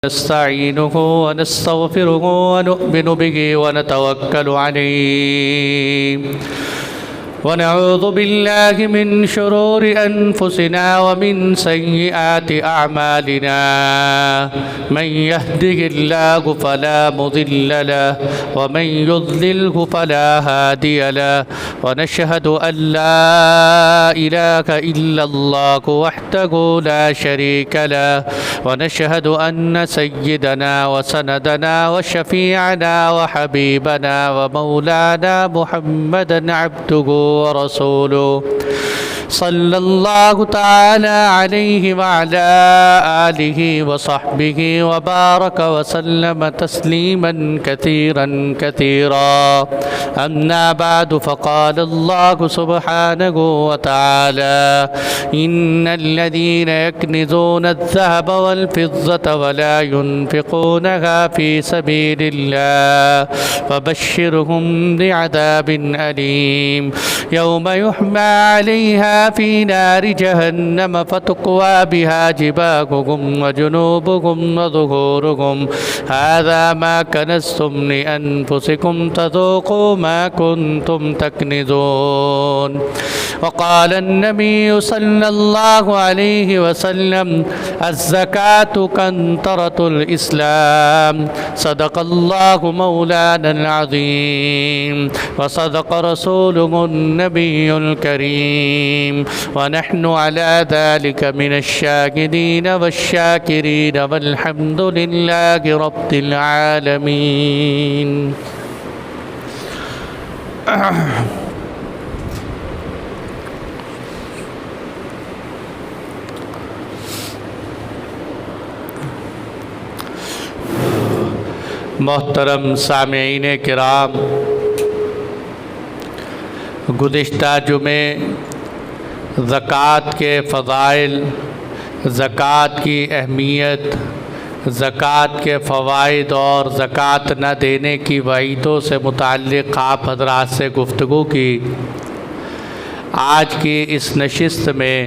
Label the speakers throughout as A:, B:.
A: نستعينه ونستغفره ونؤمن به ونتوكل عليه ونعوذ بالله من شرور أنفسنا ومن سيئات أعمالنا من يهده الله فلا مضل له ومن يضلله فلا هادي له ونشهد أن لا إله إلا الله وحده لا شريك له ونشهد أن سيدنا وسندنا وشفيعنا وحبيبنا ومولانا محمدا عبده ورسوله صلى الله تعالى عليه وعلى آله وصحبه وبارك وسلم تسليما كثيرا كثيرا أما بعد فقال الله سبحانه وتعالى إن الذين يكنزون الذهب والفضة ولا ينفقونها في سبيل الله فبشرهم بعذاب أليم يوم يحمى عليها في نار جهنم فتقوى بها جباههم وجنوبهم وظهورهم هذا ما كنزتم لأنفسكم فذوقوا ما كنتم تكنزون وقال النبي صلى الله عليه وسلم الزكاة قنطرة الإسلام صدق الله مولانا العظيم وصدق رسوله النبي الكريم ونحن على ذلك من الشاهدين والشاكرين والحمد لله رب العالمين محترم سامعین کرام، گزشتہ جمعے زکوٰۃ کے فضائل، زکوٰۃ کی اہمیت، زکوٰۃ کے فوائد اور زکوٰۃ نہ دینے کی وعیدوں سے متعلق آپ حضرات سے گفتگو کی۔ آج کی اس نشست میں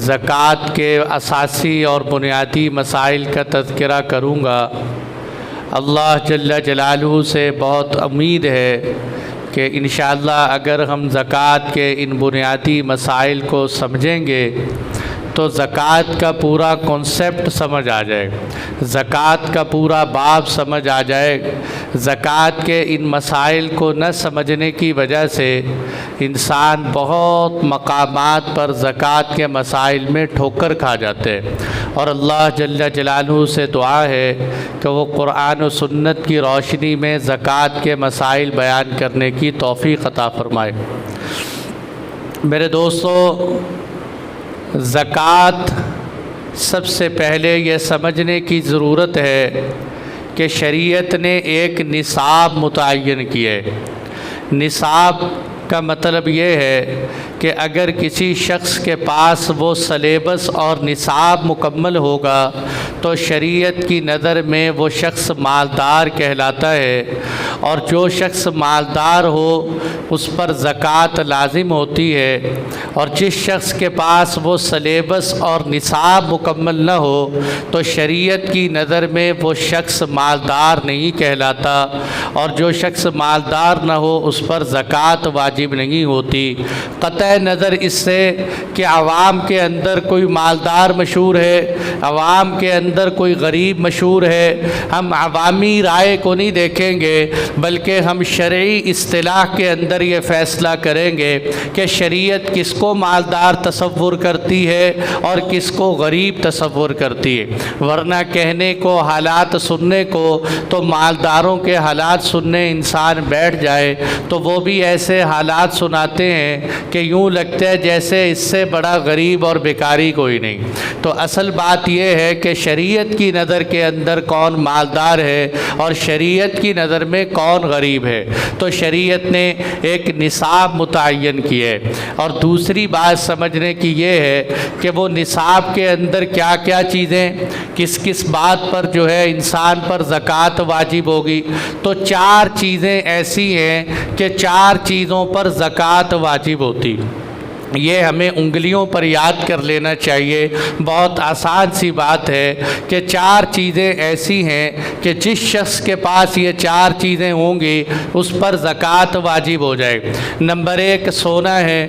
A: زکوٰۃ کے اساسی اور بنیادی مسائل کا تذکرہ کروں گا۔ اللہ جل جلالہ سے بہت امید ہے کہ انشاءاللہ اگر ہم زکوٰۃ کے ان بنیادی مسائل کو سمجھیں گے تو زکوٰۃ کا پورا کنسیپٹ سمجھ آ جائے گا، زکوٰۃ کا پورا باب سمجھ آ جائے گا۔ زکوٰۃ کے ان مسائل کو نہ سمجھنے کی وجہ سے انسان بہت مقامات پر زکوٰۃ کے مسائل میں ٹھوکر کھا جاتے ہیں، اور اللہ جل جلالہ سے دعا ہے کہ وہ قرآن و سنت کی روشنی میں زکوٰۃ کے مسائل بیان کرنے کی توفیق عطا فرمائے۔ میرے دوستو، زکوٰۃ سب سے پہلے یہ سمجھنے کی ضرورت ہے کہ شریعت نے ایک نصاب متعین کیا ہے۔ نصاب کا مطلب یہ ہے کہ اگر کسی شخص کے پاس وہ سلیبس اور نصاب مکمل ہوگا تو شریعت کی نظر میں وہ شخص مالدار کہلاتا ہے، اور جو شخص مالدار ہو اس پر زکوٰۃ لازم ہوتی ہے، اور جس شخص کے پاس وہ سلیبس اور نصاب مکمل نہ ہو تو شریعت کی نظر میں وہ شخص مالدار نہیں کہلاتا، اور جو شخص مالدار نہ ہو اس پر زکوٰۃ واجب نہیں ہوتی۔ قطع نظر اس سے کہ عوام کے اندر کوئی مالدار مشہور ہے، عوام کے اندر کوئی غریب مشہور ہے، ہم عوامی رائے کو نہیں دیکھیں گے بلکہ ہم شرعی اصطلاح کے اندر یہ فیصلہ کریں گے کہ شریعت کس کو مالدار تصور کرتی ہے اور کس کو غریب تصور کرتی ہے۔ ورنہ کہنے کو، حالات سننے کو تو مالداروں کے حالات سننے انسان بیٹھ جائے تو وہ بھی ایسے حالات سناتے ہیں کہ یوں لگتا ہے جیسے اس سے بڑا غریب اور بیکاری کوئی نہیں۔ تو اصل بات یہ ہے کہ شریعت کی نظر کے اندر کون مالدار ہے اور شریعت کی نظر میں کون غریب ہے۔ تو شریعت نے ایک نصاب متعین کیا ہے، اور دوسری بات سمجھنے کی یہ ہے کہ وہ نصاب کے اندر کیا کیا چیزیں، کس کس بات پر جو ہے انسان پر زکوٰۃ واجب ہوگی۔ تو 4 چیزیں ایسی ہیں کہ 4 چیزوں پر زکوٰۃ واجب ہوتی۔ یہ ہمیں انگلیوں پر یاد کر لینا چاہیے۔ بہت آسان سی بات ہے کہ 4 چیزیں ایسی ہیں کہ جس شخص کے پاس یہ 4 چیزیں ہوں گی اس پر زکوٰۃ واجب ہو جائے۔ نمبر 1 سونا ہے،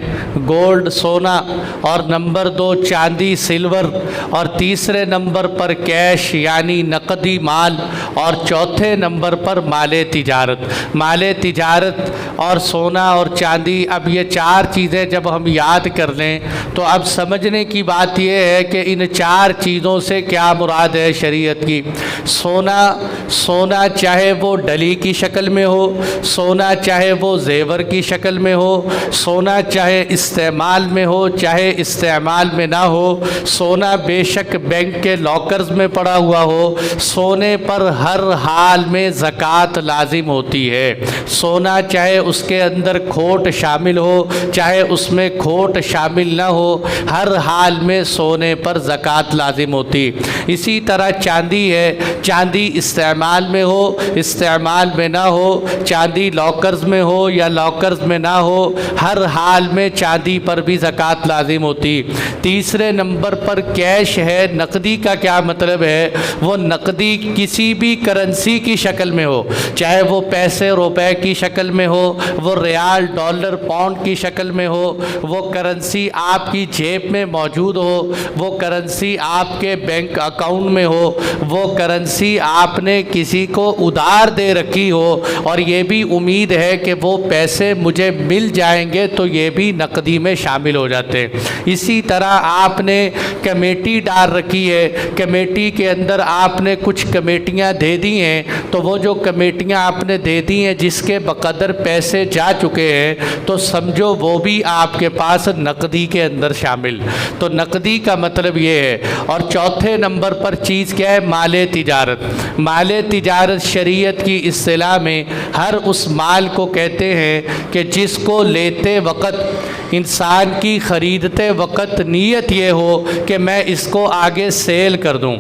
A: گولڈ سونا، اور نمبر 2 چاندی سلور، اور تیسرے نمبر پر کیش یعنی نقدی مال، اور چوتھے نمبر پر مال تجارت۔ مال تجارت اور سونا اور چاندی، اب یہ 4 چیزیں جب ہم یاد کر لیں تو اب سمجھنے کی بات یہ ہے کہ ان 4 چیزوں سے کیا مراد ہے شریعت کی۔ سونا چاہے وہ ڈلی کی شکل میں ہو، سونا چاہے وہ زیور کی شکل میں ہو، سونا چاہے استعمال میں ہو چاہے استعمال میں نہ ہو، سونا بے شک بینک کے لاکرز میں پڑا ہوا ہو، سونے پر ہر حال میں زکوٰۃ لازم ہوتی ہے۔ سونا چاہے اس کے اندر کھوٹ شامل ہو چاہے اس میں کھوٹ شامل نہ ہو، ہر حال میں سونے پر زکوٰۃ لازم ہوتی۔ اسی طرح چاندی ہے، چاندی استعمال میں ہو استعمال میں نہ ہو، چاندی لاکرز میں ہو یا لاکرز میں نہ ہو، ہر حال میں چاندی پر بھی زکوٰۃ لازم ہوتی۔ تیسرے نمبر پر کیش ہے۔ نقدی کا کیا مطلب ہے؟ وہ نقدی کسی بھی کرنسی کی شکل میں ہو، چاہے وہ پیسے روپے کی شکل میں ہو، وہ ریال ڈالر پاؤنڈ کی شکل میں ہو، وہ کرنسی آپ کی جیب میں موجود ہو، وہ کرنسی آپ کے بینک اکاؤنٹ میں ہو، وہ کرنسی آپ نے کسی کو ادھار دے رکھی ہو اور یہ بھی امید ہے کہ وہ پیسے مجھے مل جائیں گے، تو یہ بھی نقدی میں شامل ہو جاتے ہیں۔ اسی طرح آپ نے کمیٹی ڈال رکھی ہے، کمیٹی کے اندر آپ نے کچھ کمیٹیاں دے دی ہیں، تو وہ جو کمیٹیاں آپ نے دے دی ہیں جس کے بقدر پیسے جا چکے ہیں، تو سمجھو وہ بھی آپ کے پاس نقدی کے اندر شامل۔ تو نقدی کا مطلب یہ ہے۔ اور چوتھے نمبر پر چیز کیا ہے؟ مال تجارت۔ مال تجارت شریعت کی اصطلاح میں ہر اس مال کو کہتے ہیں کہ جس کو لیتے وقت انسان کی خریدتے وقت نیت یہ ہو کہ میں اس کو آگے سیل کر دوں۔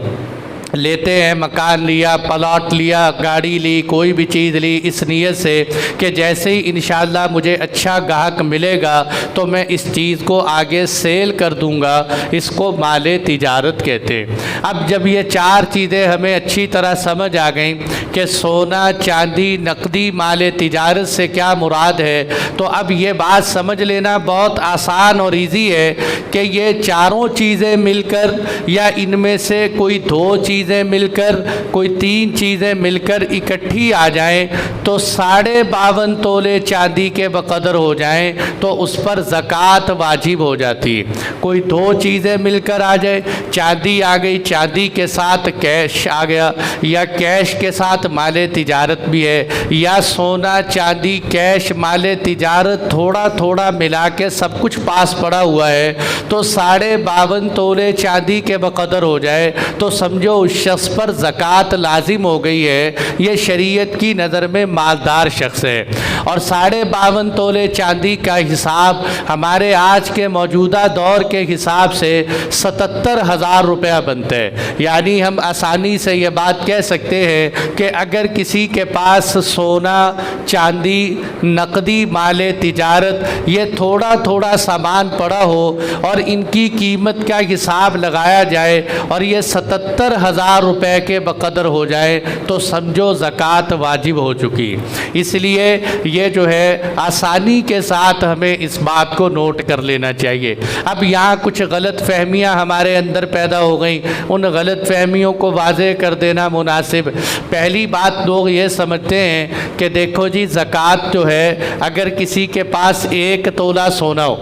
A: لیتے ہیں، مکان لیا، پلاٹ لیا، گاڑی لی، کوئی بھی چیز لی اس نیت سے کہ جیسے ہی انشاءاللہ مجھے اچھا گاہک ملے گا تو میں اس چیز کو آگے سیل کر دوں گا، اس کو مال تجارت کہتے ہیں۔ اب جب یہ 4 چیزیں ہمیں اچھی طرح سمجھ آ گئیں کہ سونا چاندی نقدی مال تجارت سے کیا مراد ہے، تو اب یہ بات سمجھ لینا بہت آسان اور ایزی ہے کہ یہ 4 چیزیں مل کر یا ان میں سے کوئی 2 چیزیں مل کر کوئی 3 چیزیں مل کر اکٹھی آ جائیں تو 52.5 تولے چاندی کے بقدر ہو جائیں تو اس پر زکوٰۃ واجب ہو جاتی ہے۔ کوئی 2 چیزیں مل کر آ جائے، چاندی آ گئی، چاندی کے ساتھ کیش آ گیا، یا کیش کے ساتھ مال تجارت بھی ہے، یا سونا چاندی کیش مال تجارت تھوڑا تھوڑا ملا کے سب کچھ پاس پڑا ہوا ہے، تو 52.5 تولے چاندی کے بقدر ہو جائے تو سمجھو اس شخص پر زکوٰۃ لازم ہو گئی ہے۔ یہ شریعت کی نظر میں مالدار شخص ہے۔ اور 52.5 تولے چاندی کا حساب ہمارے آج کے موجودہ دور کے حساب سے 77,000 روپیہ بنتا ہے۔ یعنی ہم آسانی سے یہ بات کہہ سکتے ہیں کہ اگر کسی کے پاس سونا چاندی نقدی مال تجارت یہ تھوڑا تھوڑا سامان پڑا ہو اور ان کی قیمت کا حساب لگایا جائے اور یہ 77,000 روپے کے بقدر ہو جائے تو سمجھو زکوٰۃ واجب ہو چکی۔ اس لیے یہ جو ہے آسانی کے ساتھ ہمیں اس بات کو نوٹ کر لینا چاہیے۔ اب یہاں کچھ غلط فہمیاں ہمارے اندر پیدا ہو گئیں، ان غلط فہمیوں کو واضح کر دینا مناسب۔ پہلی بات لوگ یہ سمجھتے ہیں کہ دیکھو جی زکوٰۃ جو ہے اگر کسی کے پاس 1 تولہ سونا ہو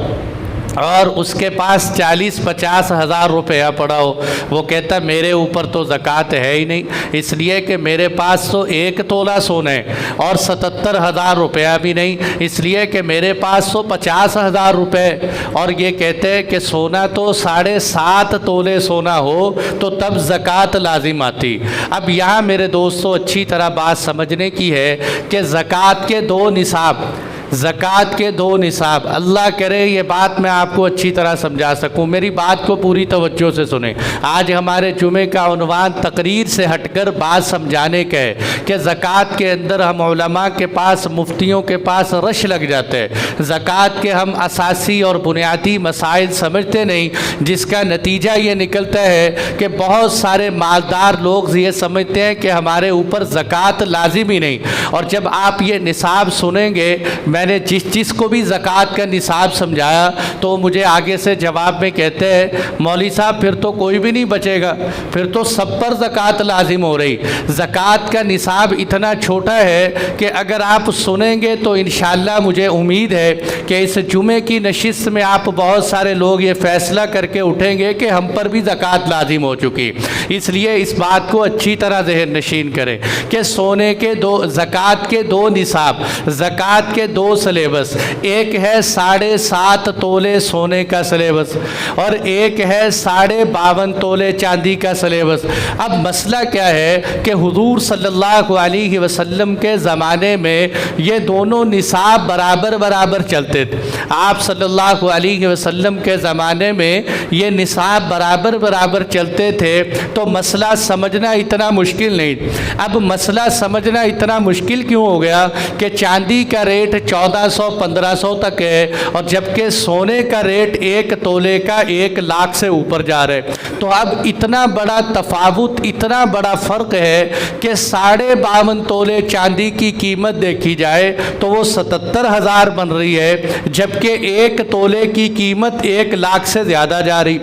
A: اور اس کے پاس 40-50 ہزار روپیہ پڑا ہو، وہ کہتا میرے اوپر تو زکوٰۃ ہے ہی نہیں، اس لیے کہ میرے پاس تو 1 تولہ سونا ہے اور 77,000 روپیہ بھی نہیں، اس لیے کہ میرے پاس تو 50,000 روپے، اور یہ کہتے ہیں کہ سونا تو 7.5 تولے سونا ہو تو تب زکوٰۃ لازم آتی۔ اب یہاں میرے دوستو اچھی طرح بات سمجھنے کی ہے کہ زکوٰۃ کے 2 نصاب، زکوٰۃ کے 2 نصاب۔ اللہ کرے یہ بات میں آپ کو اچھی طرح سمجھا سکوں، میری بات کو پوری توجہ سے سنیں۔ آج ہمارے جمعے کا عنوان تقریر سے ہٹ کر بات سمجھانے کا ہے کہ زکوٰۃ کے اندر ہم علماء کے پاس، مفتیوں کے پاس رش لگ جاتے ہیں۔ زکوٰۃ کے ہم اساسی اور بنیادی مسائل سمجھتے نہیں، جس کا نتیجہ یہ نکلتا ہے کہ بہت سارے مالدار لوگ یہ سمجھتے ہیں کہ ہمارے اوپر زکوٰۃ لازم ہی نہیں۔ اور جب آپ یہ نصاب سنیں گے، میں نے جس کو بھی زکوٰۃ کا نصاب سمجھایا تو مجھے آگے سے جواب میں کہتے ہیں مولوی صاحب پھر تو کوئی بھی نہیں بچے گا، پھر تو سب پر زکوٰۃ لازم ہو رہی۔ زکوٰۃ کا نصاب اتنا چھوٹا ہے کہ اگر آپ سنیں گے تو انشاءاللہ مجھے امید ہے کہ اس جمعے کی نشست میں آپ بہت سارے لوگ یہ فیصلہ کر کے اٹھیں گے کہ ہم پر بھی زکوٰۃ لازم ہو چکی۔ اس لیے اس بات کو اچھی طرح ذہن نشین کریں کہ سونے کے زکوٰۃ کے 2 نصاب، زکوٰۃ کے 2 سلیبس، ایک ہے 7.5 تولے سونے کا سلیبس اور ایک ہے 52.5 تولے چاندی کا سلیبس۔ اب مسئلہ کیا ہے کہ حضور صلی اللہ علیہ وسلم کے زمانے میں یہ دونوں نصاب برابر چلتے تھے۔ آپ صلی اللہ علیہ وسلم کے زمانے میں یہ نصاب برابر چلتے تھے، تو مسئلہ سمجھنا اتنا مشکل نہیں۔ اب مسئلہ سمجھنا اتنا مشکل کیوں ہو گیا کہ چاندی کا ریٹ 1400-1500 تک ہے اور جبکہ سونے کا ریٹ 1 تولے کا 1 لاکھ سے اوپر جا رہے۔ تو اب اتنا بڑا تفاوت، اتنا بڑا فرق ہے کہ 52.5 تولے چاندی کی قیمت دیکھی جائے تو وہ 77,000 بن رہی ہے، جبکہ 1 تولے کی قیمت 1 لاکھ سے زیادہ جا رہی۔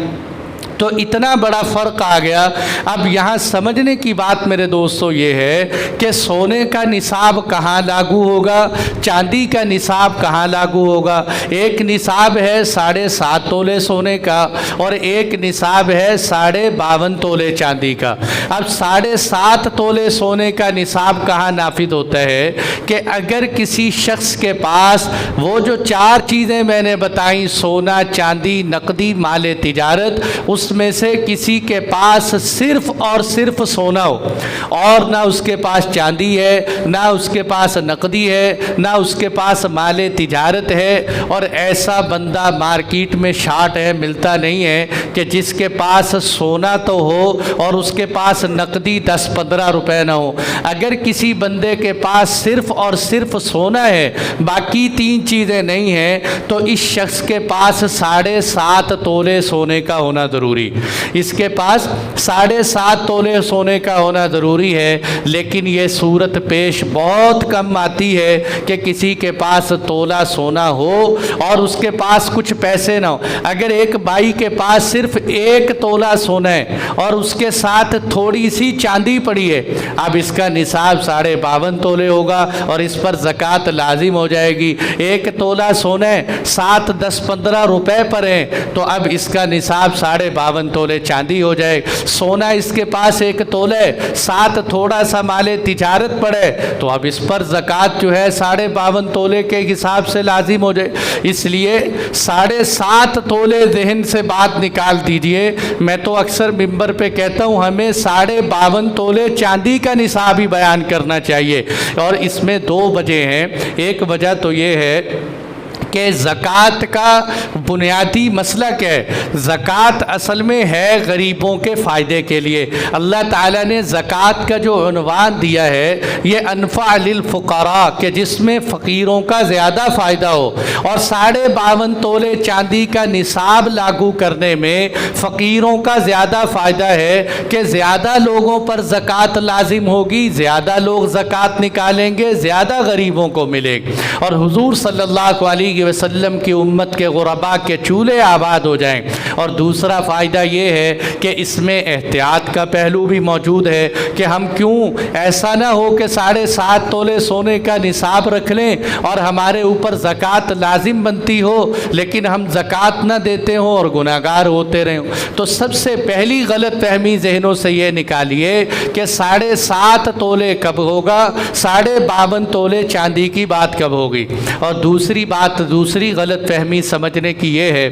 A: تو اتنا بڑا فرق آ گیا۔ اب یہاں سمجھنے کی بات میرے دوستو یہ ہے کہ سونے کا نصاب کہاں لاگو ہوگا، چاندی کا نصاب کہاں لاگو ہوگا۔ ایک نصاب ہے 7.5 تولے سونے کا اور ایک نصاب ہے 52.5 تولے چاندی کا۔ اب 7.5 تولے سونے کا نصاب کہاں نافذ ہوتا ہے کہ اگر کسی شخص کے پاس وہ جو 4 چیزیں میں نے بتائیں، سونا، چاندی، نقدی، مال تجارت، اس میں سے کسی کے پاس صرف اور صرف سونا ہو اور نہ اس کے پاس چاندی ہے، نہ اس کے پاس نقدی ہے، نہ اس کے پاس مال تجارت ہے، اور ایسا بندہ مارکیٹ میں شارٹ ہے، ملتا نہیں ہے کہ جس کے پاس سونا تو ہو اور اس کے پاس نقدی 10-15 روپے نہ ہو۔ اگر کسی بندے کے پاس صرف اور صرف سونا ہے، باقی 3 چیزیں نہیں ہیں، تو اس شخص کے پاس 7.5 تولے سونے کا ہونا ضروری۔ اس کے پاس 7.5 تولے سونے کا ہونا ضروری ہے، لیکن یہ صورت پیش بہت کم آتی ہے کہ کسی کے پاس تولہ سونا ہو اور اس کے پاس کچھ پیسے نہ ہو۔ اگر ایک بھائی کے پاس صرف 1 تولہ سونا ہے اور اس کے ساتھ تھوڑی سی چاندی پڑی ہے، اب اس کا نصاب 52.5 تولے ہوگا اور اس پر زکوٰۃ لازم ہو جائے گی۔ 1 تولہ سونا ہے، 7, 10, 15 روپے پر ہیں، تو اب اس کا نصاب 52 تولے چاندی ہو جائے۔ سونا اس کے پاس 1 تولے، 7 تھوڑا سا مال تجارت پڑے، تو اب اس پر زکوٰۃ جو ہے 52.5 تولے کے حساب سے لازم ہو جائے۔ اس لیے 7.5 تولے ذہن سے بات نکال دیجئے۔ میں تو اکثر ممبر پہ کہتا ہوں ہمیں 52.5 تولے چاندی کا نصاب ہی بیان کرنا چاہیے، اور اس میں 2 وجہ ہیں۔ ایک وجہ تو یہ ہے کہ زکوٰۃ کا بنیادی مسئلہ کیا ہے؟ زکوٰۃ اصل میں ہے غریبوں کے فائدے کے لیے۔ اللہ تعالیٰ نے زکوٰۃ کا جو عنوان دیا ہے یہ انفع للفقراء، کہ جس میں فقیروں کا زیادہ فائدہ ہو، اور 52.5 تولے چاندی کا نصاب لاگو کرنے میں فقیروں کا زیادہ فائدہ ہے کہ زیادہ لوگوں پر زکوٰۃ لازم ہوگی، زیادہ لوگ زکوٰۃ نکالیں گے، زیادہ غریبوں کو ملے گی، اور حضور صلی اللہ علیہ وسلم کی امت کے غرباء کے چولہے آباد ہو جائیں۔ اور دوسرا فائدہ یہ ہے کہ اس میں احتیاط کا پہلو بھی موجود ہے کہ ہم کیوں ایسا نہ ہو کہ 7.5 تولے سونے کا نصاب رکھ لیں اور ہمارے اوپر زکوٰۃ لازم بنتی ہو لیکن ہم زکوٰۃ نہ دیتے ہوں اور گناہگار ہوتے رہیں۔ تو سب سے پہلی غلط فہمی ذہنوں سے یہ نکالیے کہ 7.5 تولے کب ہوگا، 52.5 تولے چاندی کی بات کب ہوگی۔ اور دوسری غلط فہمی سمجھنے کی یہ ہے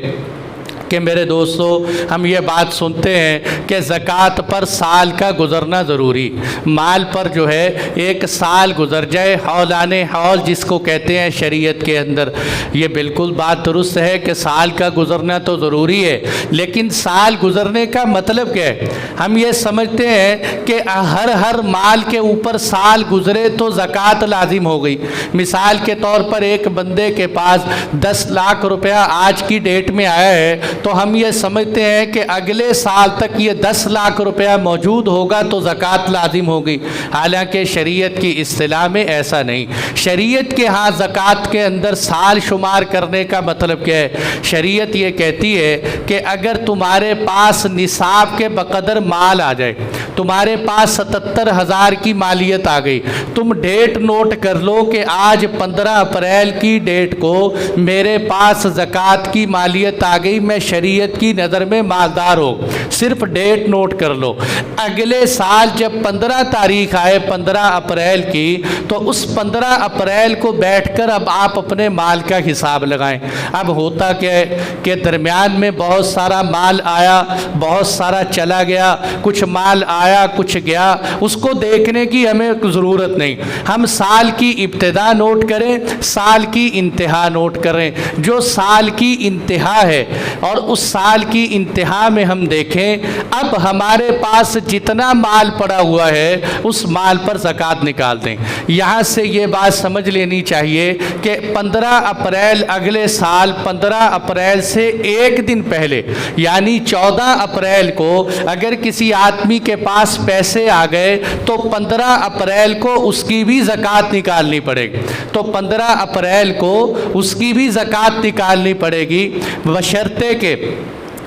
A: کہ میرے دوستو ہم یہ بات سنتے ہیں کہ زکوٰۃ پر سال کا گزرنا ضروری، مال پر جو ہے ایک سال گزر جائے، حولان حول جس کو کہتے ہیں شریعت کے اندر، یہ بالکل بات درست ہے کہ سال کا گزرنا تو ضروری ہے، لیکن سال گزرنے کا مطلب کیا ہے؟ ہم یہ سمجھتے ہیں کہ ہر مال کے اوپر سال گزرے تو زکوٰۃ لازم ہو گئی۔ مثال کے طور پر ایک بندے کے پاس 10 لاکھ روپیہ آج کی ڈیٹ میں آیا ہے تو ہم یہ سمجھتے ہیں کہ اگلے سال تک یہ 10 لاکھ روپیہ موجود ہوگا تو زکوٰۃ لازم ہوگی، حالانکہ شریعت کی اصطلاح میں ایسا نہیں۔ شریعت کے ہاں زکوٰۃ کے اندر سال شمار کرنے کا مطلب کیا ہے؟ شریعت یہ کہتی ہے کہ اگر تمہارے پاس نصاب کے بقدر مال آ جائے، تمہارے پاس 77,000 کی مالیت آ گئی، تم ڈیٹ نوٹ کر لو کہ آج 15 اپریل کی ڈیٹ کو میرے پاس زکوٰۃ کی مالیت آ گئی، میں شریعت کی نظر میں مالدار ہو، صرف ڈیٹ نوٹ کر لو۔ اگلے سال جب 15 تاریخ آئے 15 اپریل کی، تو اس 15 اپریل کو بیٹھ کر اب آپ اپنے مال کا حساب لگائیں۔ اب ہوتا کیا ہے کہ درمیان میں بہت سارا مال آیا، بہت سارا چلا گیا، کچھ مال آیا کچھ گیا، اس کو دیکھنے کی ہمیں ضرورت نہیں، ہم سال کی ابتدا نوٹ کریں، سال کی انتہا نوٹ کریں۔ جو سال کی انتہا ہے اور اس سال کی انتہا میں ہم دیکھیں اب ہمارے پاس جتنا مال پڑا ہوا ہے اس مال پر زکوٰۃ نکال دیں۔ یہاں سے یہ بات سمجھ لینی چاہیے کہ 15 اپریل اگلے سال 15 اپریل سے ایک دن پہلے یعنی 14 اپریل کو اگر کسی آدمی کے پاس پیسے آ گئے تو 15 اپریل کو اس کی بھی زکوٰۃ نکالنی پڑے گی، تو 15 اپریل کو اس کی بھی زکوٰۃ نکالنی پڑے گی، بشرطے کہ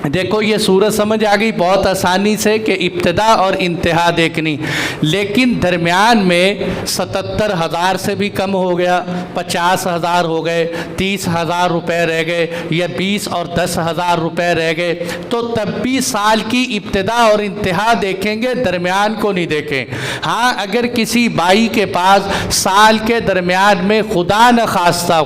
A: دیکھو یہ صورت سمجھ آ گئی بہت آسانی سے کہ ابتدا اور انتہا دیکھنی، لیکن درمیان میں 77,000 سے بھی کم ہو گیا، 50,000 ہو گئے، 30,000 روپے رہ گئے، یا 20 اور 10,000 روپے رہ گئے، تو تب بھی سال کی ابتدا اور انتہا دیکھیں گے، درمیان کو نہیں دیکھیں۔ ہاں اگر کسی بھائی کے پاس سال کے درمیان میں خدا نخواستہ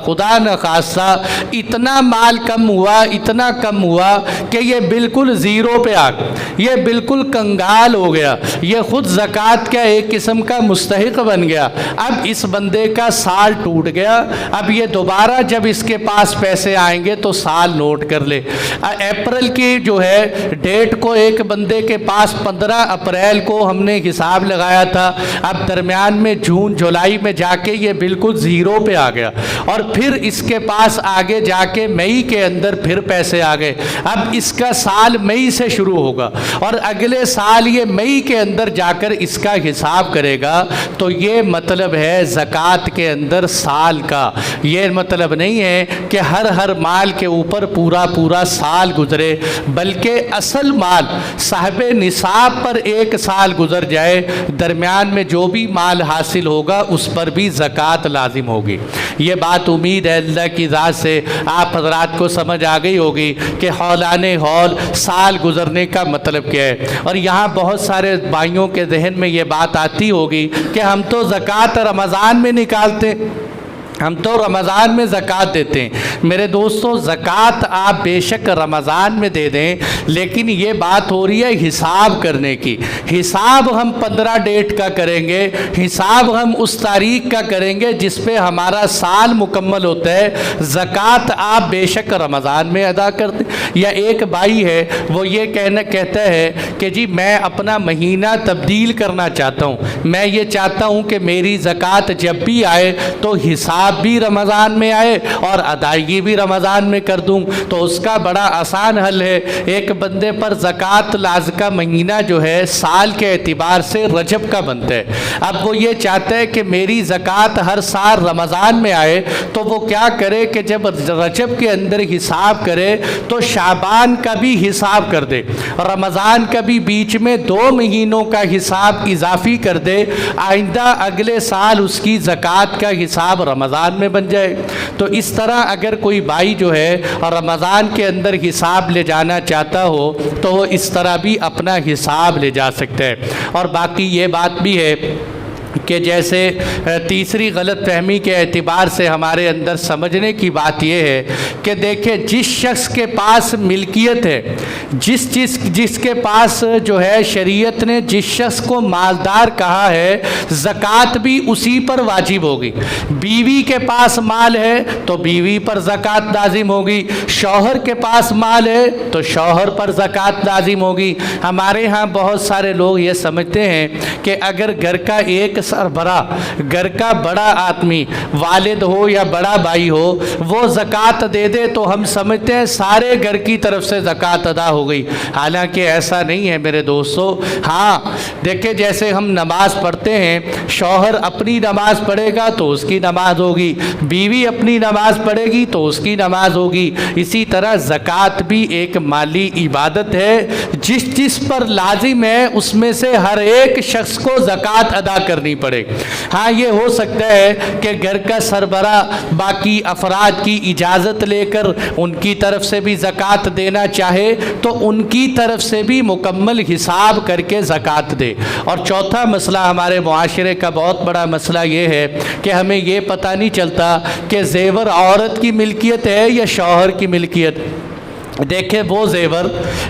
A: اتنا مال کم ہوا، اتنا کم ہوا کہ یہ بالکل زیرو پہ آ گیا، یہ بالکل کنگال ہو گیا، یہ خود زکوٰۃ کا ایک قسم کا مستحق بن گیا، اب اس بندے کا سال ٹوٹ گیا، اب یہ دوبارہ جب اس کے پاس پیسے آئیں گے تو سال نوٹ کر لے۔ اپریل کی جو ہے ڈیٹ کو ایک بندے کے پاس 15 اپریل کو ہم نے حساب لگایا تھا، اب درمیان میں جون جولائی میں جا کے یہ بالکل زیرو پہ آ گیا، اور پھر اس کے پاس آگے جا کے مئی کے اندر پھر پیسے آ گئے، اب اس کا سال مئی سے شروع ہوگا اور اگلے سال یہ مئی کے اندر جا کر اس کا حساب کرے گا، تو یہ مطلب ہے زکوٰۃ کے اندر سال کا، یہ مطلب نہیں ہے کہ ہر مال کے اوپر پورا سال گزرے، بلکہ اصل مال صاحب نصاب پر ایک سال گزر جائے، درمیان میں جو بھی مال حاصل ہوگا اس پر بھی زکوٰۃ لازم ہوگی۔ یہ بات امید ہے اللہ کی ذات سے آپ حضرات کو سمجھ آ گئی ہوگی کہ حولان حول سال گزرنے کا مطلب کیا ہے۔ اور یہاں بہت سارے بھائیوں کے ذہن میں یہ بات آتی ہوگی کہ ہم تو زکوٰۃ رمضان میں نکالتے، ہم تو رمضان میں زکوٰۃ دیتے ہیں۔ میرے دوستو زکوٰۃ آپ بے شک رمضان میں دے دیں، لیکن یہ بات ہو رہی ہے حساب کرنے کی، حساب ہم 15 ڈیٹ کا کریں گے، حساب ہم اس تاریخ کا کریں گے جس پہ ہمارا سال مکمل ہوتا ہے۔ زکوٰۃ آپ بے شک رمضان میں ادا کرتے۔ یا ایک بھائی ہے وہ یہ کہتا ہے کہ جی میں اپنا مہینہ تبدیل کرنا چاہتا ہوں، میں یہ چاہتا ہوں کہ میری زکوٰۃ جب بھی آئے تو حساب بھی رمضان میں آئے اور ادائیگی بھی رمضان میں کر دوں۔ تو اس کا بڑا آسان حل ہے، ایک بندے پر زکوٰۃ کا مہینہ جو ہے سال کے اعتبار سے رجب کا بنتا ہے، اب وہ یہ چاہتا ہے کہ میری زکوٰۃ ہر سال رمضان میں آئے، تو وہ کیا کرے کہ جب رجب کے اندر حساب کرے تو شعبان کا بھی حساب کر دے، رمضان کا بھی بیچ میں 2 مہینوں کا حساب اضافی کر دے، آئندہ اگلے سال اس کی زکوٰۃ کا حساب رمضان میں بن جائے۔ تو اس طرح اگر کوئی بھائی جو ہے رمضان کے اندر حساب لے جانا چاہتا ہو تو وہ اس طرح بھی اپنا حساب لے جا سکتا ہے۔ اور باقی یہ بات بھی ہے کہ جیسے تیسری غلط فہمی کے اعتبار سے ہمارے اندر سمجھنے کی بات یہ ہے کہ دیکھیں جس شخص کے پاس ملکیت ہے، جس کے پاس جو ہے شریعت نے جس شخص کو مالدار کہا ہے زکوٰۃ بھی اسی پر واجب ہوگی۔ بیوی کے پاس مال ہے تو بیوی پر زکوٰۃ لازم ہوگی، شوہر کے پاس مال ہے تو شوہر پر زکوٰۃ لازم ہوگی۔ ہمارے ہاں بہت سارے لوگ یہ سمجھتے ہیں کہ اگر گھر کا ایک سربراہ، گھر کا بڑا آدمی، والد ہو یا بڑا بھائی ہو، وہ زکوٰۃ دے دے تو ہم سمجھتے ہیں سارے گھر کی طرف سے زکوٰۃ ادا ہو گئی، حالانکہ ایسا نہیں ہے میرے دوستو۔ ہاں دیکھیں جیسے ہم نماز پڑھتے ہیں، شوہر اپنی نماز پڑھے گا تو اس کی نماز ہوگی، بیوی اپنی نماز پڑھے گی تو اس کی نماز ہوگی، اسی طرح زکوٰۃ بھی ایک مالی عبادت ہے، جس پر لازم ہے اس میں سے ہر ایک شخص کو زکوٰۃ ادا کرنی پڑے۔ ہاں یہ ہو سکتا ہے کہ گھر کا سربراہ باقی افراد کی اجازت لے کر ان کی طرف سے بھی زکوٰۃ دینا چاہے تو ان کی طرف سے بھی مکمل حساب کر کے زکوٰۃ دے۔ اور چوتھا مسئلہ ہمارے معاشرے کا بہت بڑا مسئلہ یہ ہے کہ ہمیں یہ پتہ نہیں چلتا کہ زیور عورت کی ملکیت ہے یا شوہر کی ملکیت۔ دیکھیں وہ زیور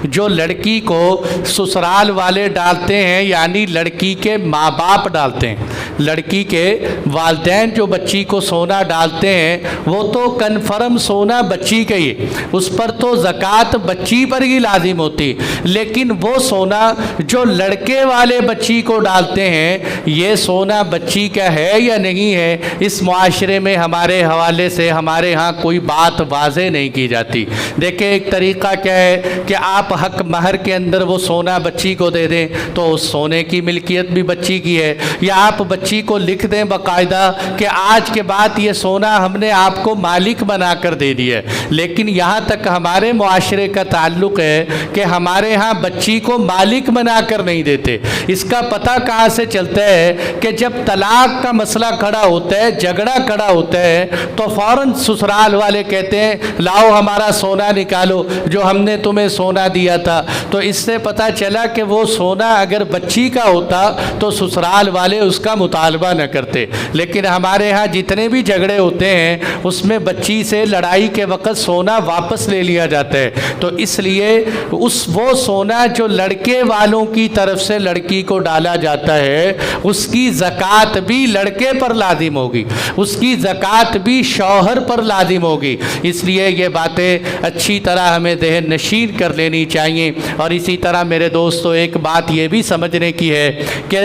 A: جو لڑکی کو سسرال والے ڈالتے ہیں، یعنی لڑکی کے ماں باپ ڈالتے ہیں، لڑکی کے والدین جو بچی کو سونا ڈالتے ہیں وہ تو کنفرم سونا بچی کا ہی، اس پر تو زکوٰۃ بچی پر ہی لازم ہوتی، لیکن وہ سونا جو لڑکے والے بچی کو ڈالتے ہیں یہ سونا بچی کا ہے یا نہیں ہے، اس معاشرے میں ہمارے حوالے سے ہمارے ہاں کوئی بات واضح نہیں کی جاتی۔ دیکھیں ایک طریقہ کیا ہے کہ آپ حق مہر کے اندر وہ سونا بچی کو دے دیں تو اس سونے کی ملکیت بھی بچی کی ہے، یا آپ بچی کو لکھ دیں باقاعدہ کہ آج کے بعد یہ سونا ہم نے آپ کو مالک بنا کر دے دیا ہے۔ لیکن یہاں تک ہمارے معاشرے کا تعلق ہے کہ ہمارے ہاں بچی کو مالک بنا کر نہیں دیتے۔ اس کا پتہ کہاں سے چلتا ہے کہ جب طلاق کا مسئلہ کھڑا ہوتا ہے، جھگڑا کھڑا ہوتا ہے تو فوراً سسرال والے کہتے ہیں لاؤ ہمارا سونا نکالو جو ہم نے تمہیں سونا دیا تھا۔ تو اس سے پتہ چلا کہ وہ سونا اگر بچی کا ہوتا تو سسرال والے اس کا مطالبہ نہ کرتے، لیکن ہمارے ہاں جتنے بھی جھگڑے ہوتے ہیں اس میں بچی سے لڑائی کے وقت سونا واپس لے لیا جاتا ہے۔ تو اس لیے وہ سونا جو لڑکے والوں کی طرف سے لڑکی کو ڈالا جاتا ہے اس کی زکوٰۃ بھی لڑکے پر لازم ہوگی، اس کی زکوٰۃ بھی شوہر پر لازم ہوگی۔ اس لیے یہ باتیں اچھی طرح ہمیں ذہن نشین کر لینی چاہیے۔ اور اسی طرح میرے دوستو ایک بات یہ بھی سمجھنے کی ہے کہ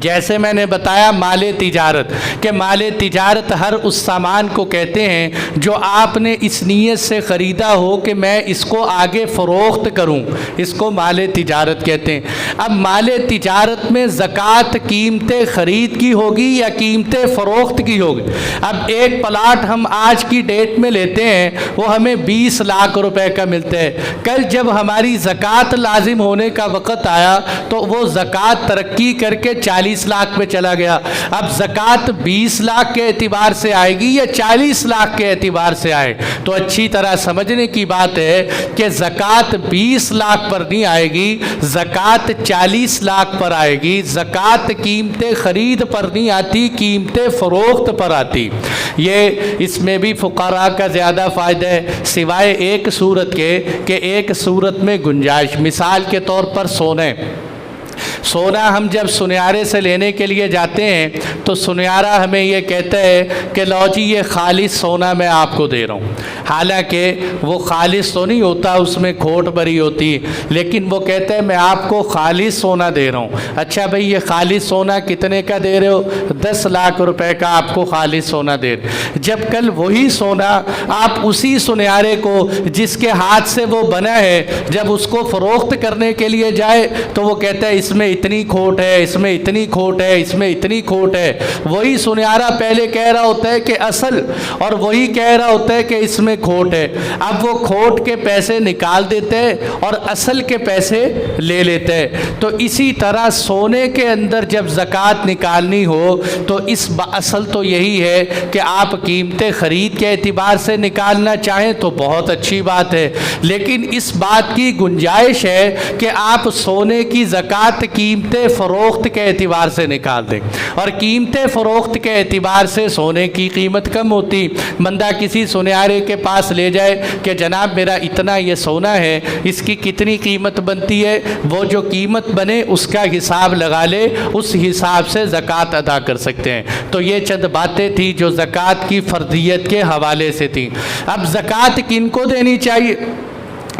A: جیسے میں نے بتایا مال تجارت، کہ مال تجارت ہر اس سامان کو کہتے ہیں جو آپ نے اس نیت سے خریدا ہو کہ میں اس کو آگے فروخت کروں، اس کو مال تجارت کہتے ہیں۔ اب مال تجارت میں زکوٰۃ قیمت خرید کی ہوگی یا قیمت فروخت کی ہوگی؟ اب ایک پلاٹ ہم آج کی ڈیٹ میں لیتے ہیں وہ ہمیں 20 لاکھ روپے کا ملتا ہے، کل جب ہماری زکوٰۃ لازم ہونے کا وقت آیا تو وہ زکوٰۃ ترقی کر کے 40 لاکھ پہ چلا گیا۔ اب زکوٰۃ 20 لاکھ کے اعتبار سے آئے گی یا 40 لاکھ کے اعتبار سے آئے؟ تو اچھی طرح سمجھنے کی بات ہے کہ زکوٰۃ 20 لاکھ پر نہیں آئے گی، زکوٰۃ 40 لاکھ پر آئے گی۔ زکوٰۃ قیمت خرید پر نہیں آتی، قیمت فروخت پر آتی۔ یہ اس میں بھی فقراء کا زیادہ فائدہ ہے، سوائے ایک صورت کے کہ ایک صورت میں گنجائش، مثال کے طور پر سونا ہم جب سنیارے سے لینے کے لیے جاتے ہیں تو سنیارہ ہمیں یہ کہتا ہے کہ لو جی یہ خالص سونا میں آپ کو دے رہا ہوں، حالانکہ وہ خالص تو نہیں ہوتا، اس میں کھوٹ بھری ہوتی ہے، لیکن وہ کہتا ہے میں آپ کو خالص سونا دے رہا ہوں۔ اچھا بھئی یہ خالص سونا کتنے کا دے رہے ہو؟ 10 لاکھ روپے کا آپ کو خالص سونا دے رہے۔ جب کل وہی سونا آپ اسی سنیارے کو جس کے ہاتھ سے وہ بنا ہے جب اس کو فروخت کرنے کے لیے جائے تو وہ کہتا ہے اس میں اتنی کھوٹ ہے، اس میں اتنی کھوٹ ہے، اس میں اتنی کھوٹ ہے۔ وہی سنیارہ پہلے کہہ رہا ہوتا ہے کہ اصل، اور وہی کہہ رہا ہوتا ہے کہ اس میں کھوٹ ہے۔ اب وہ کھوٹ کے پیسے نکال دیتے ہیں اور اصل کے پیسے لے لیتے ہیں۔ تو اسی طرح سونے کے اندر جب زکوٰۃ نکالنی ہو تو اس اصل تو یہی ہے کہ آپ قیمت خرید کے اعتبار سے نکالنا چاہیں تو بہت اچھی بات ہے، لیکن اس بات کی گنجائش ہے کہ آپ سونے کی زکوٰۃ کی قیمت فروخت کے اعتبار سے نکال دیں، اور قیمت فروخت کے اعتبار سے سونے کی قیمت کم ہوتی۔ بندہ کسی سنیارے کے پاس لے جائے کہ جناب میرا اتنا یہ سونا ہے، اس کی کتنی قیمت بنتی ہے، وہ جو قیمت بنے اس کا حساب لگا لے، اس حساب سے زکوٰۃ ادا کر سکتے ہیں۔ تو یہ چند باتیں تھیں جو زکوٰۃ کی فرضیت کے حوالے سے تھیں۔ اب زکوٰۃ کن کو دینی چاہیے،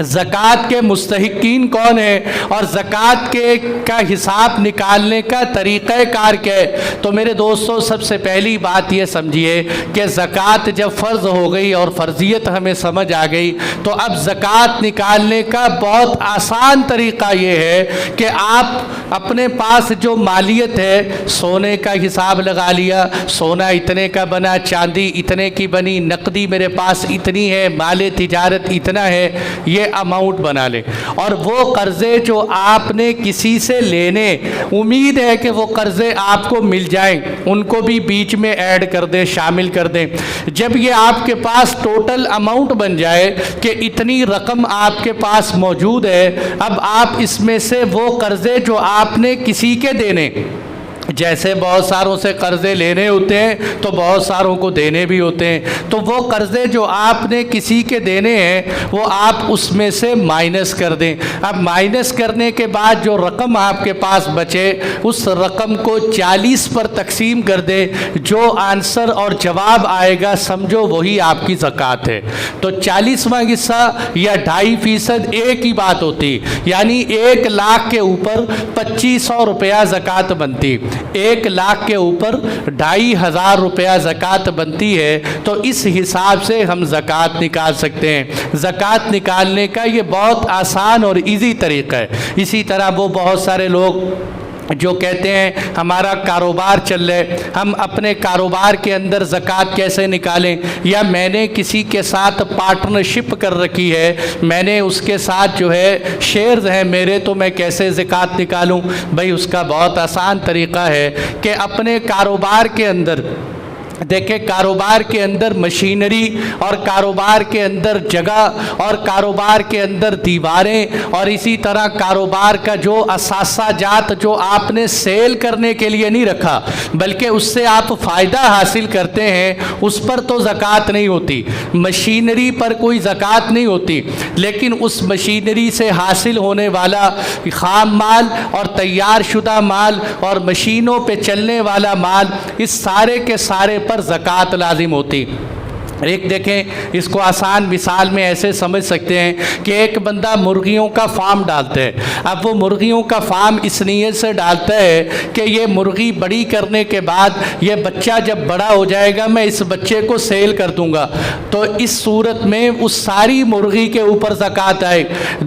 A: زکوٰۃ کے مستحقین کون ہیں، اور زکوٰۃ کا حساب نکالنے کا طریقہ کار کیا ہے؟ تو میرے دوستو، سب سے پہلی بات یہ سمجھیے کہ زکوٰۃ جب فرض ہو گئی اور فرضیت ہمیں سمجھ آ گئی، تو اب زکوٰۃ نکالنے کا بہت آسان طریقہ یہ ہے کہ آپ اپنے پاس جو مالیت ہے، سونے کا حساب لگا لیا، سونا اتنے کا بنا، چاندی اتنے کی بنی، نقدی میرے پاس اتنی ہے، مال تجارت اتنا ہے، یہ اماؤنٹ بنا لیں۔ اور وہ قرضے جو آپ نے کسی سے لینے، امید ہے کہ وہ قرضے آپ کو مل جائیں، ان کو بھی بیچ میں ایڈ کر دیں، شامل کر دیں۔ جب یہ آپ کے پاس ٹوٹل اماؤنٹ بن جائے کہ اتنی رقم آپ کے پاس موجود ہے، اب آپ اس میں سے وہ قرضے جو آپ نے کسی کے دینے، جیسے بہت ساروں سے قرضے لینے ہوتے ہیں تو بہت ساروں کو دینے بھی ہوتے ہیں، تو وہ قرضے جو آپ نے کسی کے دینے ہیں وہ آپ اس میں سے مائنس کر دیں۔ اب مائنس کرنے کے بعد جو رقم آپ کے پاس بچے، اس رقم کو 40 پر تقسیم کر دیں، جو آنسر اور جواب آئے گا سمجھو وہی آپ کی زکوٰۃ ہے۔ تو 40واں حصہ یا 2.5% ایک ہی بات ہوتی، یعنی 1 لاکھ کے اوپر 2500 روپیہ زکوٰۃ بنتی، 1 لاکھ کے اوپر 2500 روپیہ زکوٰۃ بنتی ہے۔ تو اس حساب سے ہم زکوٰۃ نکال سکتے ہیں۔ زکوٰۃ نکالنے کا یہ بہت آسان اور ایزی طریقہ ہے۔ اسی طرح وہ بہت سارے لوگ جو کہتے ہیں ہمارا کاروبار چل رہا ہے، ہم اپنے کاروبار کے اندر زکوٰۃ کیسے نکالیں، یا میں نے کسی کے ساتھ پارٹنرشپ کر رکھی ہے، میں نے اس کے ساتھ جو ہے شیئرز ہیں میرے، تو میں کیسے زکوٰۃ نکالوں؟ بھائی اس کا بہت آسان طریقہ ہے کہ اپنے کاروبار کے اندر دیکھیں، کاروبار کے اندر مشینری، اور کاروبار کے اندر جگہ، اور کاروبار کے اندر دیواریں، اور اسی طرح کاروبار کا جو اثاثہ جات جو آپ نے سیل کرنے کے لیے نہیں رکھا بلکہ اس سے آپ فائدہ حاصل کرتے ہیں، اس پر تو زکوٰۃ نہیں ہوتی۔ مشینری پر کوئی زکوٰۃ نہیں ہوتی، لیکن اس مشینری سے حاصل ہونے والا خام مال اور تیار شدہ مال اور مشینوں پہ چلنے والا مال، اس سارے کے سارے پر زکوٰۃ لازم ہوتی۔ ایک دیکھیں، اس کو آسان مثال میں ایسے سمجھ سکتے ہیں کہ ایک بندہ مرغیوں کا فارم ڈالتا ہے۔ اب وہ مرغیوں کا فارم اس نیت سے ڈالتا ہے کہ یہ مرغی بڑی کرنے کے بعد یہ بچہ جب بڑا ہو جائے گا میں اس بچے کو سیل کر دوں گا، تو اس صورت میں اس ساری مرغی کے اوپر زکوٰۃ آئے۔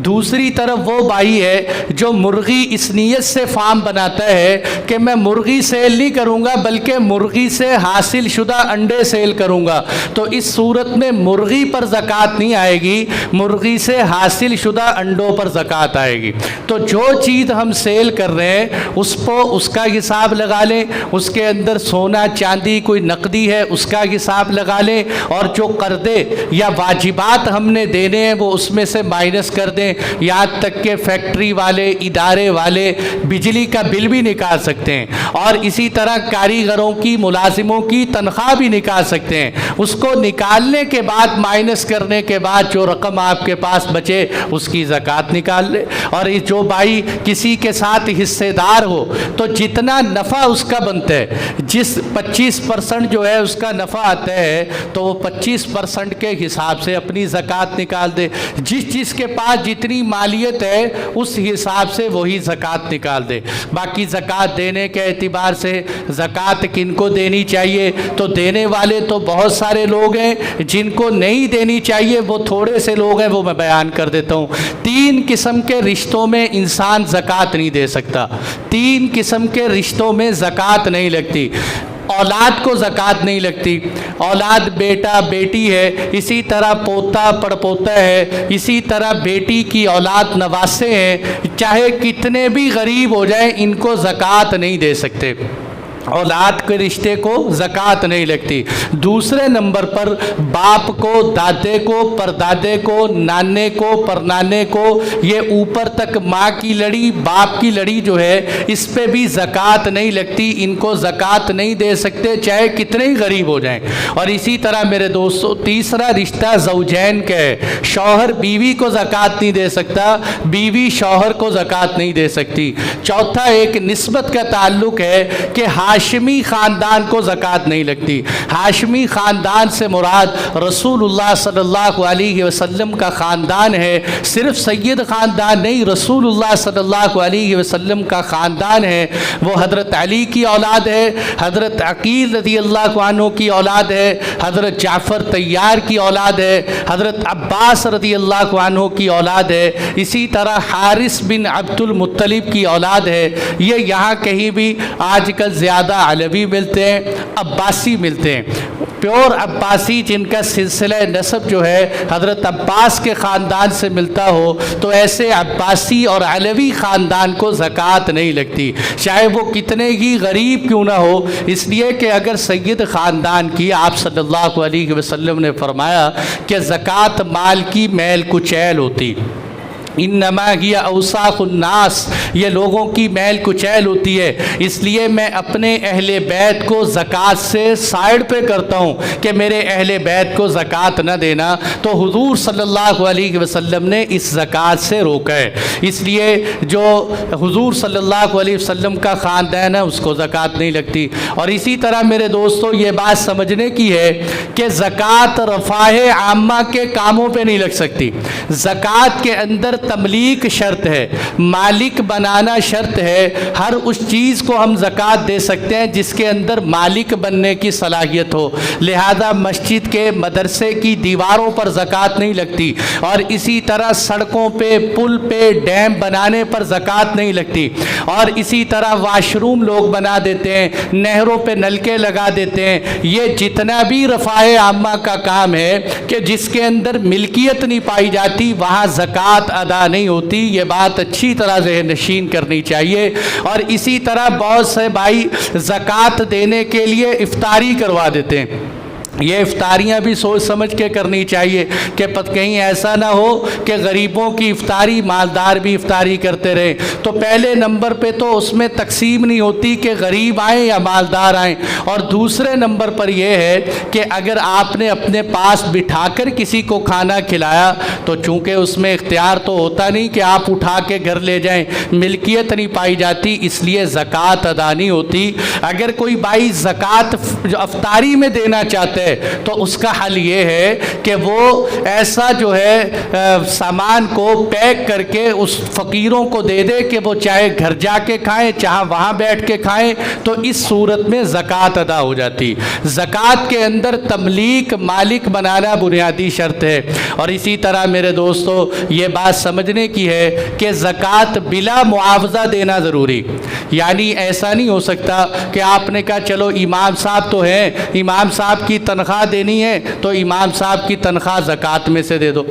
A: دوسری طرف وہ بھائی ہے جو مرغی اس نیت سے فارم بناتا ہے کہ میں مرغی سیل نہیں کروں گا بلکہ مرغی سے حاصل شدہ انڈے سیل کروں گا، تو اس صورت میں مرغی پر زکوٰۃ نہیں آئے گی، مرغی سے حاصل شدہ انڈوں پر زکوٰۃ آئے گی۔ تو جو چیز ہم سیل کر رہے ہیں اس کا حساب لگا لیں، اس کے اندر سونا چاندی کوئی نقدی ہے اس کا حساب لگا لیں، اور جو قرضے یا واجبات ہم نے دینے ہیں وہ اس میں سے مائنس کر دیں۔ یہاں تک کہ فیکٹری والے، ادارے والے بجلی کا بل بھی نکال سکتے ہیں، اور اسی طرح کاریگروں کی، ملازموں کی تنخواہ بھی نکال سکتے ہیں۔ اس کو نکالنے کے بعد، مائنس کرنے کے بعد جو رقم آپ کے پاس بچے اس کی زکوٰۃ نکال لے۔ اور جو بھائی کسی کے ساتھ حصے دار ہو تو جتنا نفع اس کا بنتا ہے، جس 25% جو ہے اس کا نفع آتا ہے تو وہ 25% کے حساب سے اپنی زکوٰۃ نکال دے۔ جس کے پاس جتنی مالیت ہے اس حساب سے وہی زکوٰۃ نکال دے۔ باقی زکوٰۃ دینے کے اعتبار سے زکوٰۃ کن کو دینی چاہیے، تو دینے والے تو بہت سارے لوگ ہیں، جن کو نہیں دینی چاہیے وہ تھوڑے سے لوگ ہیں، وہ میں بیان کر دیتا ہوں۔ 3 قسم کے رشتوں میں انسان زکوٰۃ نہیں دے سکتا، 3 قسم کے رشتوں میں زکوٰۃ نہیں لگتی۔ اولاد کو زکوٰۃ نہیں لگتی، اولاد بیٹا بیٹی ہے، اسی طرح پوتا پڑپوتا ہے، اسی طرح بیٹی کی اولاد نواسے ہیں، چاہے کتنے بھی غریب ہو جائیں ان کو زکوٰۃ نہیں دے سکتے۔ اولاد کے رشتے کو زکوٰۃ نہیں لگتی۔ دوسرے نمبر پر باپ کو، دادے کو، پردادے کو، نانے کو، پرنانے کو، یہ اوپر تک ماں کی لڑی، باپ کی لڑی جو ہے اس پہ بھی زکوٰۃ نہیں لگتی، ان کو زکوٰۃ نہیں دے سکتے چاہے کتنے ہی غریب ہو جائیں۔ اور اسی طرح میرے دوستو تیسرا رشتہ زوجین کا ہے، شوہر بیوی کو زکوٰۃ نہیں دے سکتا، بیوی شوہر کو زکوٰۃ نہیں دے سکتی۔ چوتھا ایک نسبت کا تعلق ہے کہ ہاشمی خاندان کو زکوٰۃ نہیں لگتی۔ ہاشمی خاندان سے مراد رسول اللہ صلی اللہ علیہ وسلم کا خاندان ہے، صرف سید خاندان نہیں، رسول اللہ صلی اللہ علیہ وسلم کا خاندان ہے۔ وہ حضرت علی کی اولاد ہے، حضرت عقیل رضی اللہ عنہ کی اولاد ہے، حضرت جعفر طیار کی اولاد ہے، حضرت عباس رضی اللہ عنہ کی اولاد ہے، اسی طرح حارث بن عبد المطلب کی اولاد ہے۔ یہ یہاں کہیں بھی آج کل زیادہ علوی ملتے ہیں، عباسی ملتے ہیں، پیور عباسی جن کا سلسلہ نسب جو ہے حضرت عباس کے خاندان سے ملتا ہو، تو ایسے عباسی اور علوی خاندان کو زکوٰۃ نہیں لگتی، چاہے وہ کتنے ہی غریب کیوں نہ ہو، اس لیے کہ اگر سید خاندان کی، آپ صلی اللہ علیہ وسلم نے فرمایا کہ زکوٰۃ مال کی میل کچیل ہوتی، انما ہی اوساخ الناس، یہ لوگوں کی میل کچیل ہوتی ہے، اس لیے میں اپنے اہل بیت کو زکوٰۃ سے سائڈ پہ کرتا ہوں کہ میرے اہل بیت کو زکوٰۃ نہ دینا، تو حضور صلی اللہ علیہ وسلم نے اس زکوٰۃ سے روکا ہے۔ اس لیے جو حضور صلی اللہ علیہ وسلم کا خاندان ہے اس کو زکوٰۃ نہیں لگتی۔ اور اسی طرح میرے دوستو یہ بات سمجھنے کی ہے کہ زکوٰۃ رفاہ عامہ کے کاموں پہ نہیں لگ سکتی، زکوٰۃ کے اندر تملیک شرط ہے، مالک بنانا شرط ہے۔ ہر اس چیز کو ہم زکوٰۃ دے سکتے ہیں جس کے اندر مالک بننے کی صلاحیت ہو، لہذا مسجد کے، مدرسے کی دیواروں پر زکوٰۃ نہیں لگتی، اور اسی طرح سڑکوں پہ، پل پہ، ڈیم بنانے پر زکوٰۃ نہیں لگتی، اور اسی طرح واش روم لوگ بنا دیتے ہیں، نہروں پہ نلکے لگا دیتے ہیں، یہ جتنا بھی رفاہ عامہ کا کام ہے کہ جس کے اندر ملکیت نہیں پائی جاتی وہاں زکوٰۃ ادا نہیں ہوتی، یہ بات اچھی طرح ذہن نشین کرنی چاہیے۔ اور اسی طرح بہت سے بھائی زکوٰۃ دینے کے لیے افطاری کروا دیتے ہیں، یہ افطاریاں بھی سوچ سمجھ کے کرنی چاہیے کہ کہیں ایسا نہ ہو کہ غریبوں کی افطاری مالدار بھی افطاری کرتے رہیں۔ تو پہلے نمبر پہ تو اس میں تقسیم نہیں ہوتی کہ غریب آئیں یا مالدار آئیں، اور دوسرے نمبر پر یہ ہے کہ اگر آپ نے اپنے پاس بٹھا کر کسی کو کھانا کھلایا تو چونکہ اس میں اختیار تو ہوتا نہیں کہ آپ اٹھا کے گھر لے جائیں، ملکیت نہیں پائی جاتی، اس لیے زکوٰۃ ادا نہیں ہوتی۔ اگر کوئی بھائی زکوٰۃ جو افطاری میں دینا چاہتے ہیں تو اس کا حل یہ ہے کہ وہ ایسا جو ہے سامان کو پیک کر کے اس فقیروں کو دے دے کہ وہ چاہے گھر جا کے کھائیں چاہے وہاں بیٹھ کے کھائیں، تو اس صورت میں زکوٰۃ ادا ہو جاتی۔ زکوٰۃ کے اندر تملیک، مالک بنانا بنیادی شرط ہے۔ اور اسی طرح میرے دوستو یہ بات سمجھنے کی ہے کہ زکوٰۃ بلا معاوضہ دینا ضروری، یعنی ایسا نہیں ہو سکتا کہ آپ نے کہا چلو امام صاحب تو ہیں، امام صاحب کی تنخواہ دینی ہے تو امام صاحب کی تنخواہ زکوٰۃ میں سے دے دو۔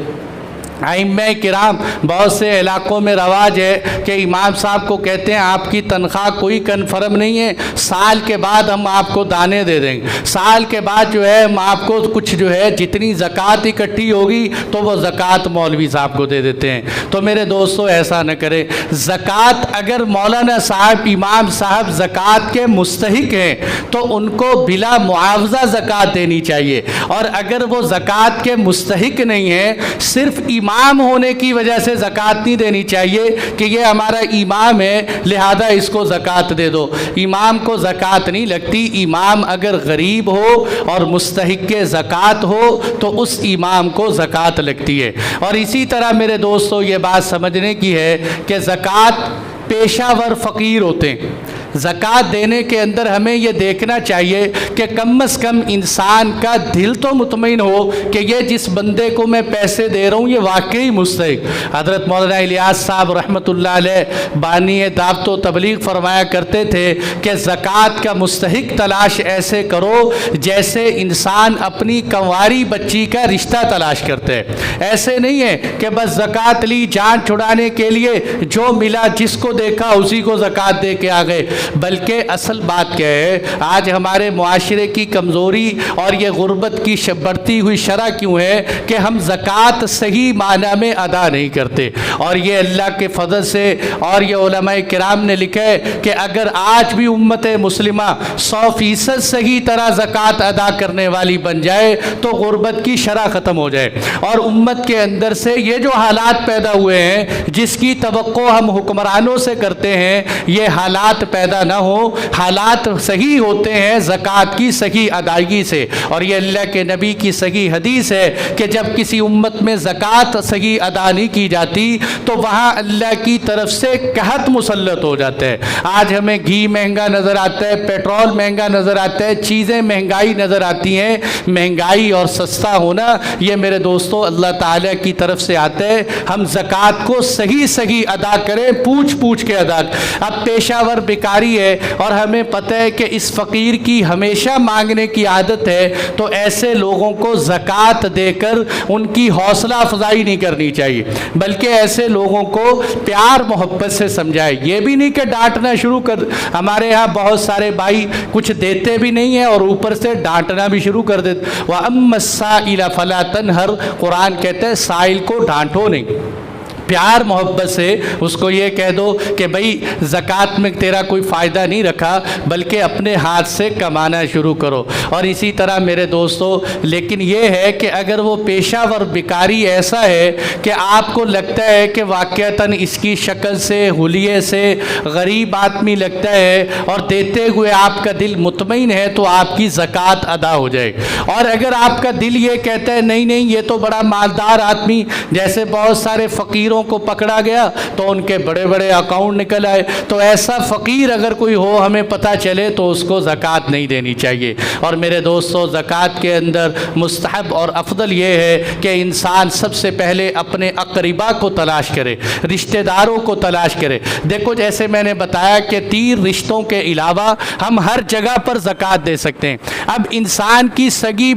A: ائمہ کرام بہت سے علاقوں میں رواج ہے کہ امام صاحب کو کہتے ہیں آپ کی تنخواہ کوئی کنفرم نہیں ہے، سال کے بعد ہم آپ کو دانے دے دیں گے، سال کے بعد جو ہے ہم آپ کو کچھ جو ہے جتنی زکوٰۃ اکٹھی ہوگی تو وہ زکوٰۃ مولوی صاحب کو دے دیتے ہیں۔ تو میرے دوستو ایسا نہ کریں، زکوٰۃ اگر مولانا صاحب، امام صاحب زکوٰۃ کے مستحق ہیں تو ان کو بلا معاوضہ زکوٰۃ دینی چاہیے، اور اگر وہ زکوٰۃ کے مستحق نہیں ہیں، صرف امام ہونے کی وجہ سے زکوٰۃ نہیں دینی چاہیے کہ یہ ہمارا امام ہے لہذا اس کو زکوٰۃ دے دو، امام کو زکوٰۃ نہیں لگتی۔ امام اگر غریب ہو اور مستحق زکوٰۃ ہو تو اس امام کو زکوٰۃ لگتی ہے۔ اور اسی طرح میرے دوستو یہ بات سمجھنے کی ہے کہ زکوٰۃ پیشہ ور فقیر ہوتے ہیں، زکوٰۃ دینے کے اندر ہمیں یہ دیکھنا چاہیے کہ کم از کم انسان کا دل تو مطمئن ہو کہ یہ جس بندے کو میں پیسے دے رہا ہوں یہ واقعی مستحق۔ حضرت مولانا الیاس صاحب رحمۃ اللہ علیہ بانی دعوت و تبلیغ فرمایا کرتے تھے کہ زکوٰۃ کا مستحق تلاش ایسے کرو جیسے انسان اپنی کنواری بچی کا رشتہ تلاش کرتے ہیں، ایسے نہیں ہے کہ بس زکوٰۃ لی جان چھڑانے کے لیے جو ملا جس کو دیکھا اسی کو زکوٰۃ دے کے آ گئے۔ بلکہ اصل بات کیا ہے، آج ہمارے معاشرے کی کمزوری اور یہ غربت کی بڑھتی ہوئی شرح کیوں ہے کہ ہم زکوٰۃ صحیح معنی میں ادا نہیں کرتے۔ اور یہ اللہ کے فضل سے اور یہ علماء کرام نے لکھا ہے کہ اگر آج بھی امت مسلمہ 100% صحیح طرح زکوٰۃ ادا کرنے والی بن جائے تو غربت کی شرح ختم ہو جائے، اور امت کے اندر سے یہ جو حالات پیدا ہوئے ہیں جس کی توقع ہم حکمرانوں سے کرتے ہیں، یہ حالات پیدا نہ ہو۔ حالات صحیح ہوتے ہیں زکوٰۃ کی صحیح ادائیگی سے، اور یہ اللہ کے نبی کی صحیح حدیث ہے کہ جب کسی امت میں زکوٰۃ صحیح ادا نہیں کی جاتی تو وہاں اللہ کی طرف سے قحط مسلط ہو جاتا ہے۔ آج ہمیں گھی مہنگا نظر آتا ہے، پیٹرول مہنگا نظر آتا ہے، چیزیں مہنگائی نظر آتی ہیں۔ مہنگائی اور سستا ہونا یہ میرے دوستو اللہ تعالیٰ کی طرف سے آتا ہے۔ ہم زکوٰۃ کو صحیح ادا کریں، پوچھ کے ادا۔ اب پیشہ ور بیکاری ہے اور ہمیں پتہ ہے کہ اس فقیر کی ہمیشہ مانگنے کی عادت ہے، تو ایسے لوگوں کو زکوٰۃ دے کر ان کی حوصلہ افزائی نہیں کرنی چاہیے، بلکہ ایسے لوگوں کو پیار محبت سے سمجھائے۔ یہ بھی نہیں کہ ڈانٹنا شروع کر۔ ہمارے ہاں بہت سارے بھائی کچھ دیتے بھی نہیں ہیں اور اوپر سے ڈانٹنا بھی شروع کر دیتے۔ وَأَمَّا السَّائِلَ فَلَا تَنْهَرْ، قرآن کہتا ہے سائل کو ڈانٹو نہیں، پیار محبت سے اس کو یہ کہہ دو کہ بھئی زکوٰۃ میں تیرا کوئی فائدہ نہیں رکھا، بلکہ اپنے ہاتھ سے کمانا شروع کرو۔ اور اسی طرح میرے دوستو، لیکن یہ ہے کہ اگر وہ پیشہ ور بیکاری ایسا ہے کہ آپ کو لگتا ہے کہ واقعتاً اس کی شکل سے حلیے سے غریب آدمی لگتا ہے اور دیتے ہوئے آپ کا دل مطمئن ہے، تو آپ کی زکوٰۃ ادا ہو جائے۔ اور اگر آپ کا دل یہ کہتا ہے نہیں یہ تو بڑا مالدار آدمی، جیسے بہت سارے فقیروں کو پکڑا گیا تو ان کے بڑے بڑے اکاؤنٹ نکل آئے، تو ایسا فقیر اگر کوئی ہو ہمیں پتہ چلے تو اس کو زکوٰۃ نہیں دینی چاہیے۔ اور میرے دوستو، زکوٰۃ کے اندر مستحب اور افضل یہ ہے کہ انسان سب سے پہلے اپنے اقربا کو تلاش کرے، رشتہ داروں کو تلاش کرے۔ دیکھو جیسے میں نے بتایا کہ 3 رشتوں کے علاوہ ہم ہر جگہ پر زکوٰۃ دے سکتے ہیں۔ اب انسان کی سگی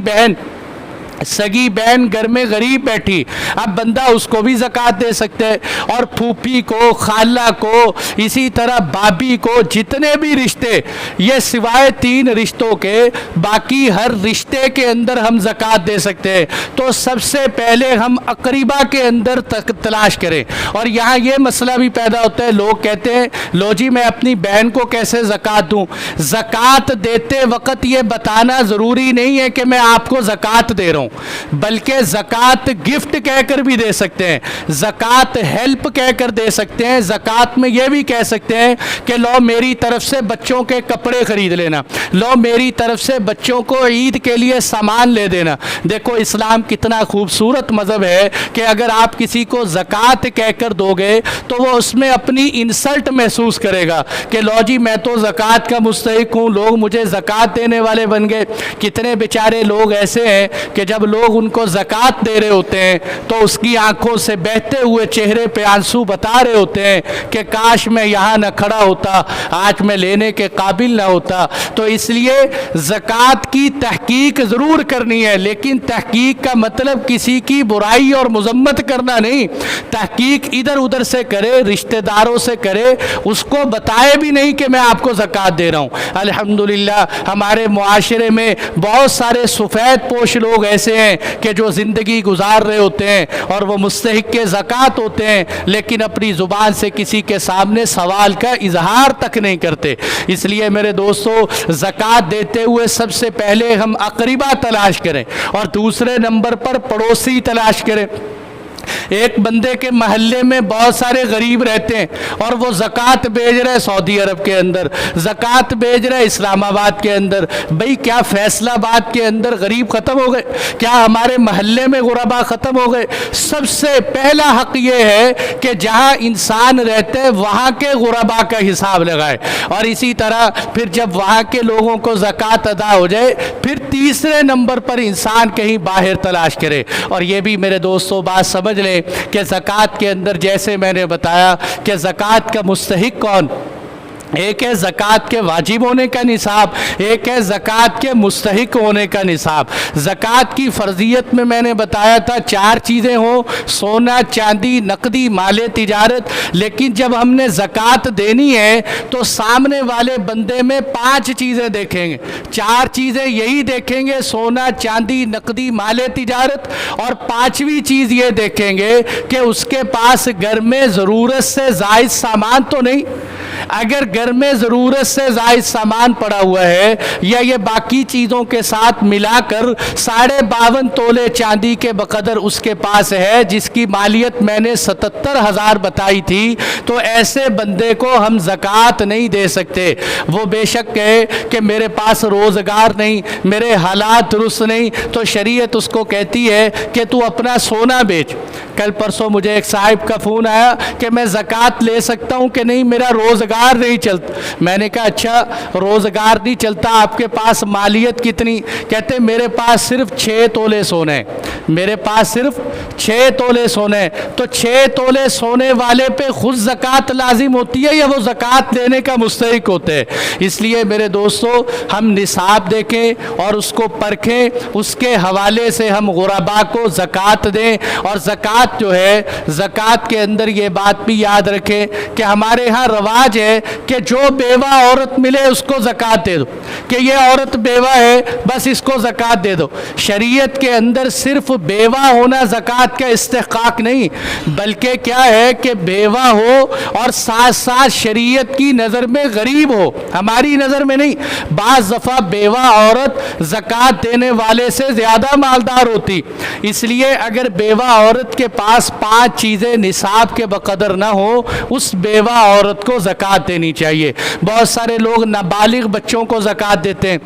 A: بہن گھر میں غریب بیٹھی، اب بندہ اس کو بھی زکوٰۃ دے سکتے ہیں، اور پھوپھی کو، خالہ کو، اسی طرح بابی کو، جتنے بھی رشتے، یہ سوائے 3 رشتوں کے باقی ہر رشتے کے اندر ہم زکوٰۃ دے سکتے ہیں۔ تو سب سے پہلے ہم اقربا کے اندر تلاش کریں۔ اور یہاں یہ مسئلہ بھی پیدا ہوتا ہے، لوگ کہتے ہیں لو جی میں اپنی بہن کو کیسے زکوٰۃ دوں؟ زکوٰۃ دیتے وقت یہ بتانا ضروری نہیں ہے کہ میں آپ کو زکوٰۃ دے رہا ہوں، بلکہ زکوٰۃ گفٹ کہہ کر بھی دے سکتے ہیں، زکوٰۃ ہیلپ کہہ کر دے سکتے ہیں، زکوٰۃ میں یہ بھی کہہ سکتے ہیں کہ لو میری طرف سے بچوں کے کپڑے خرید لینا، لو میری طرف سے بچوں کو عید کے لیے سامان لے دینا۔ دیکھو اسلام کتنا خوبصورت مذہب ہے کہ اگر آپ کسی کو زکوٰۃ کہہ کر دو گے تو وہ اس میں اپنی انسلٹ محسوس کرے گا کہ لو جی میں تو زکوٰۃ کا مستحق ہوں، لوگ مجھے زکوٰۃ دینے والے بن گئے۔ کتنے بیچارے لوگ ایسے ہیں کہ جب لوگ ان کو زکوٰۃ دے رہے ہوتے ہیں تو اس کی آنکھوں سے بہتے ہوئے چہرے پہ آنسو بتا رہے ہوتے ہیں کہ کاش میں یہاں نہ کھڑا ہوتا، آج میں لینے کے قابل نہ ہوتا۔ تو اس لیے زکوٰۃ کی تحقیق ضرور کرنی ہے، لیکن تحقیق کا مطلب کسی کی برائی اور مذمت کرنا نہیں۔ تحقیق ادھر ادھر سے کرے، رشتہ داروں سے کرے، اس کو بتائے بھی نہیں کہ میں آپ کو زکوٰۃ دے رہا ہوں۔ الحمدللہ ہمارے معاشرے میں بہت سارے سفید پوش لوگ ایسے ہیں کہ جو زندگی گزار رہے ہوتے ہیں اور وہ مستحق کے زکوٰۃ ہوتے ہیں، لیکن اپنی زبان سے کسی کے سامنے سوال کا اظہار تک نہیں کرتے۔ اس لیے میرے دوستو، زکوٰۃ دیتے ہوئے سب سے پہلے ہم اقربا تلاش کریں اور دوسرے نمبر پر پڑوسی تلاش کریں۔ ایک بندے کے محلے میں بہت سارے غریب رہتے ہیں اور وہ زکوٰۃ بھیج رہے سعودی عرب کے اندر، زکوٰۃ بھیج رہے اسلام آباد کے اندر۔ بھئی کیا فیصل آباد کے اندر غریب ختم ہو گئے؟ کیا ہمارے محلے میں غربا ختم ہو گئے؟ سب سے پہلا حق یہ ہے کہ جہاں انسان رہتے ہیں وہاں کے غربا کا حساب لگائے، اور اسی طرح پھر جب وہاں کے لوگوں کو زکوٰۃ ادا ہو جائے پھر تیسرے نمبر پر انسان کہیں باہر تلاش کرے۔ اور یہ بھی میرے دوستوں بات سمجھ لیں کہ زکوٰۃ کے اندر جیسے میں نے بتایا کہ زکوٰۃ کا مستحق کون؟ ایک ہے زکوٰۃ کے واجب ہونے کا نصاب، ایک ہے زکوٰۃ کے مستحق ہونے کا نصاب۔ زکوٰۃ کی فرضیت میں نے بتایا تھا 4 چیزیں ہوں، سونا، چاندی، نقدی، مال تجارت، لیکن جب ہم نے زکوٰۃ دینی ہے تو سامنے والے بندے میں 5 چیزیں دیکھیں گے، 4 چیزیں یہی دیکھیں گے، سونا، چاندی، نقدی، مال تجارت، اور 5ویں چیز یہ دیکھیں گے کہ اس کے پاس گھر میں ضرورت سے زائد سامان تو نہیں۔ اگر گھر میں ضرورت سے زائد سامان پڑا ہوا ہے یا یہ باقی چیزوں کے ساتھ ملا کر 52.5 تولے چاندی کے بقدر اس کے پاس ہے، جس کی مالیت میں نے 77,000 بتائی تھی، تو ایسے بندے کو ہم زکوٰۃ نہیں دے سکتے۔ وہ بے شک کہے کہ میرے پاس روزگار نہیں، میرے حالات درست نہیں، تو شریعت اس کو کہتی ہے کہ تو اپنا سونا بیچ۔ کل پرسوں مجھے ایک صاحب کا فون آیا کہ میں زکوٰۃ لے سکتا ہوں کہ نہیں، میرا روزگار نہیں چلتا۔ میں نے کہا اچھا روزگار نہیں چلتا، آپ کے پاس مالیت کتنی؟ کہتے میرے پاس صرف 6 تولے سونے، میرے پاس صرف 6 تولے سونے۔ تو 6 تولے سونے والے پہ خود زکوٰۃ لازم ہوتی ہے یا وہ زکوٰۃ دینے کا مستحق ہوتے ہیں؟ اس لیے میرے دوستو، ہم نصاب دیکھیں اور اس کو پرکھیں، اس کے حوالے سے ہم غرباء کو زکوٰۃ دیں۔ اور زکوٰۃ جو ہے، زکوٰۃ کے اندر یہ بات بھی یاد رکھیں کہ ہمارے ہاں رواج ہے کہ جو بیوہ عورت ملے اس کو زکوٰۃ دے دو، کہ یہ عورت بیوہ ہے بس اس کو زکوٰۃ دے دو۔ شریعت کے اندر صرف بیوہ ہونا زکوٰۃ کا استحقاق نہیں، بلکہ کیا ہے کہ بیوہ ہو اور ساتھ ساتھ شریعت کی نظر میں غریب ہو، ہماری نظر میں نہیں۔ بعض دفعہ بیوہ عورت زکوٰۃ دینے والے سے زیادہ مالدار ہوتی، اس لیے اگر بیوہ عورت کے پاس 5 چیزیں نصاب کے بقدر نہ ہو، اس بیوہ عورت کو زکوٰۃ دینی چاہیے۔ بہت سارے لوگ نابالغ بچوں کو زکوٰۃ دیتے ہیں،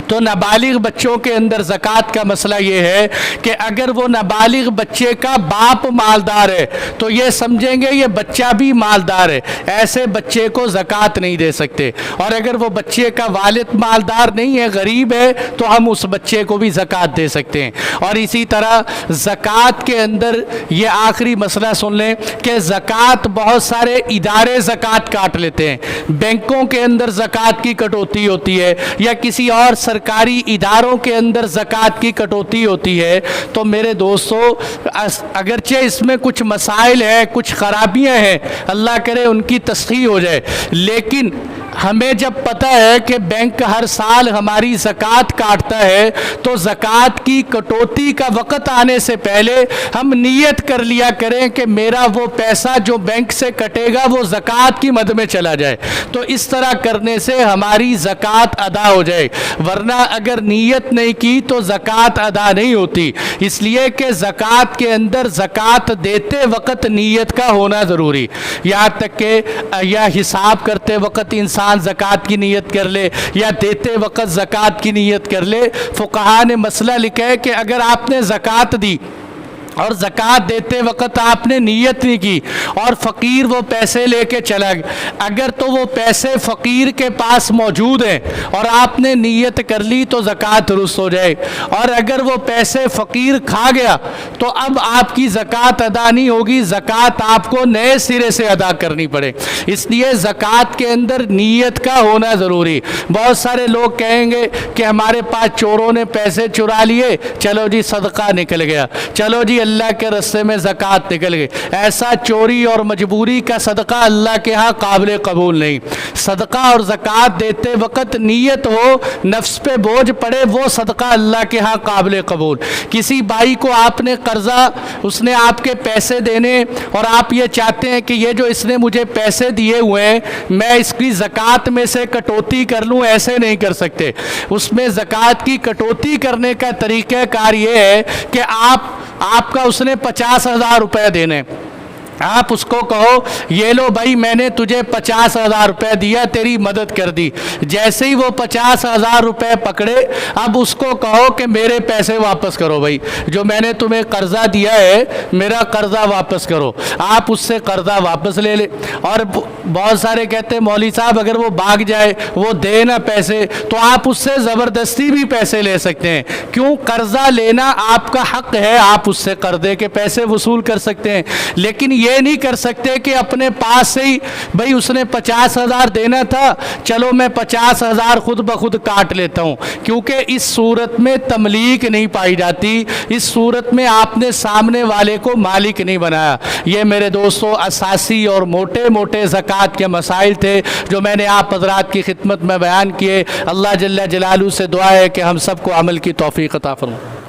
A: تو نابالغ بچوں کے اندر زکوٰۃ کا مسئلہ یہ ہے کہ اگر وہ نابالغ بچے کا باپ مالدار ہے تو یہ سمجھیں گے یہ بچہ بھی مالدار ہے، ایسے بچے کو زکوٰۃ نہیں دے سکتے۔ اور اگر وہ بچے کا والد مالدار نہیں ہے، غریب ہے، تو ہم اس بچے کو بھی زکوٰۃ دے سکتے ہیں۔ اور اسی طرح زکوٰۃ کے اندر یہ آخری مسئلہ سن لیں کہ زکوٰۃ بہت سارے ادارے زکوٰۃ کاٹ لیتے ہیں، بینکوں کے اندر زکوٰۃ کی کٹوتی ہوتی ہے یا کسی اور سرکاری اداروں کے اندر زکوٰۃ کی کٹوتی ہوتی ہے۔ تو میرے دوستو، اگرچہ اس میں کچھ مسائل ہیں، کچھ خرابیاں ہیں، اللہ کرے ان کی تصحیح ہو جائے، لیکن ہمیں جب پتہ ہے کہ بینک ہر سال ہماری زکوٰۃ کاٹتا ہے تو زکوٰۃ کی کٹوتی کا وقت آنے سے پہلے ہم نیت کر لیا کریں کہ میرا وہ پیسہ جو بینک سے کٹے گا وہ زکوٰۃ کی مد میں چلا جائے، تو اس طرح کرنے سے ہماری زکوٰۃ ادا ہو جائے۔ ورنہ اگر نیت نہیں کی تو زکوٰۃ ادا نہیں ہوتی، اس لیے کہ زکوٰۃ کے اندر زکوٰۃ دیتے وقت نیت کا ہونا ضروری، یہاں تک کہ یا حساب کرتے وقت انسان زکوٰۃ کی نیت کر لے یا دیتے وقت زکوٰۃ کی نیت کر لے۔ فقہا نے مسئلہ لکھا ہے کہ اگر آپ نے زکوٰۃ دی اور زکوٰۃ دیتے وقت آپ نے نیت نہیں کی اور فقیر وہ پیسے لے کے چلا گیا، اگر تو وہ پیسے فقیر کے پاس موجود ہیں اور آپ نے نیت کر لی تو زکوٰۃ درست ہو جائے، اور اگر وہ پیسے فقیر کھا گیا تو اب آپ کی زکوٰۃ ادا نہیں ہوگی، زکوٰۃ آپ کو نئے سرے سے ادا کرنی پڑے۔ اس لیے زکوٰۃ کے اندر نیت کا ہونا ضروری۔ بہت سارے لوگ کہیں گے کہ ہمارے پاس چوروں نے پیسے چرا لیے، چلو جی صدقہ نکل گیا، چلو جی اللہ کے رستے میں زکوٰۃ نکل گئی۔ ایسا چوری اور مجبوری کا صدقہ اللہ کے ہاں قابل قبول نہیں۔ صدقہ اور زکوٰۃ دیتے وقت نیت ہو، نفس پہ بوجھ پڑے، وہ صدقہ اللہ کے ہاں قابل قبول۔ کسی بھائی کو آپ نے قرضہ، اس نے آپ کے پیسے دینے اور آپ یہ چاہتے ہیں کہ یہ جو اس نے مجھے پیسے دیے ہوئے ہیں میں اس کی زکوٰۃ میں سے کٹوتی کر لوں، ایسے نہیں کر سکتے۔ اس میں زکوٰۃ کی کٹوتی کرنے کا طریقہ کار یہ ہے کہ آپ کا اس نے 50,000 روپے دینے، آپ اس کو کہو یہ لو بھائی میں نے تجھے 50,000 روپے دیا، تیری مدد کر دی۔ جیسے ہی وہ 50,000 روپے پکڑے، اب اس کو کہو کہ میرے پیسے واپس کرو بھائی، جو میں نے تمہیں قرضہ دیا ہے میرا قرضہ واپس کرو۔ آپ اس سے قرضہ واپس لے لے۔ اور بہت سارے کہتے ہیں مولوی صاحب اگر وہ بھاگ جائے، وہ دے نہ پیسے، تو آپ اس سے زبردستی بھی پیسے لے سکتے ہیں۔ کیوں؟ قرضہ لینا آپ کا حق ہے، آپ اس سے قرضے کے پیسے وصول کر سکتے ہیں، لیکن یہ یہ نہیں کر سکتے کہ اپنے پاس سے ہی بھئی اس نے 50,000 دینا تھا، چلو میں 50,000 خود بخود کاٹ لیتا ہوں، کیونکہ اس صورت میں تملیک نہیں پائی جاتی، اس صورت میں آپ نے سامنے والے کو مالک نہیں بنایا۔ یہ میرے دوستو اساسی اور موٹے موٹے زکوٰۃ کے مسائل تھے جو میں نے آپ حضرات کی خدمت میں بیان کیے۔ اللہ جل جلالہ سے دعا ہے کہ ہم سب کو عمل کی توفیق عطا فرمائے۔